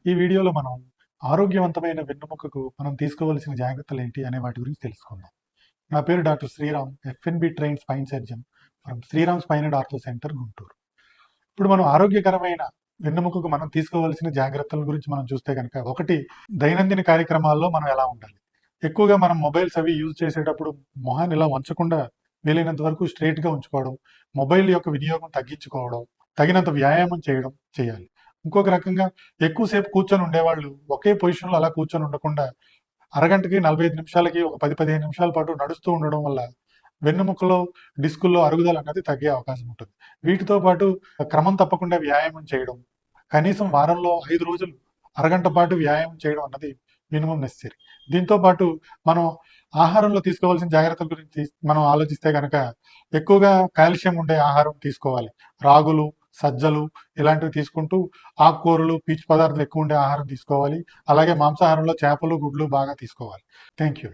ఈ వీడియోలో మనం ఆరోగ్యవంతమైన వెన్నెముకకు మనం తీసుకోవాల్సిన జాగ్రత్తలు ఏంటి అనే వాటి గురించి తెలుసుకుందాం. నా పేరు doctor Sriram, FNB train spine surgeon from Sriram spine and ortho centre, Guntur. ఇప్పుడు మనం ఆరోగ్యకరమైన వెన్నెముకకు మనం తీసుకోవాల్సిన జాగ్రత్తల గురించి మనం చూస్తే కనుక, ఒకటి, దైనందిన కార్యక్రమాల్లో మనం ఎలా ఉండాలి. ఎక్కువగా మనం మొబైల్స్ అవి యూజ్ చేసేటప్పుడు మొహాన్ని ఇలా వంచకుండా వీలైనంత వరకు స్ట్రైట్గా ఉంచుకోవడం, మొబైల్ యొక్క వినియోగం తగ్గించుకోవడం, తగినంత వ్యాయామం చేయాలి. ఇంకొక రకంగా, ఎక్కువసేపు కూర్చొని ఉండేవాళ్ళు ఒకే పొజిషన్లో అలా కూర్చొని ఉండకుండా అరగంటకి 45 నిమిషాలకి ఒక 10-15 నిమిషాల పాటు నడుస్తూ ఉండడం వల్ల వెన్నుముకలో డిస్కుల్లో అరుగుదల అన్నది తగ్గే అవకాశం ఉంటుంది. వీటితో పాటు క్రమం తప్పకుండా వ్యాయామం చేయడం, కనీసం వారంలో 5 రోజులు అరగంట పాటు వ్యాయామం చేయడం అన్నది మినిమం నెసెసరీ. దీంతో పాటు మనం ఆహారంలో తీసుకోవాల్సిన జాగ్రత్తల గురించి మనం ఆలోచిస్తే కనుక, ఎక్కువగా కాల్షియం ఉండే ఆహారం తీసుకోవాలి. రాగులు, సజ్జలు ఇలాంటివి తీసుకుంటూ, ఆకుకూరలు, పీచు పదార్థాలు ఎక్కువ ఉండే ఆహారం తీసుకోవాలి. అలాగే మాంసాహారంలో చేపలు, గుడ్లు బాగా తీసుకోవాలి. Thank you.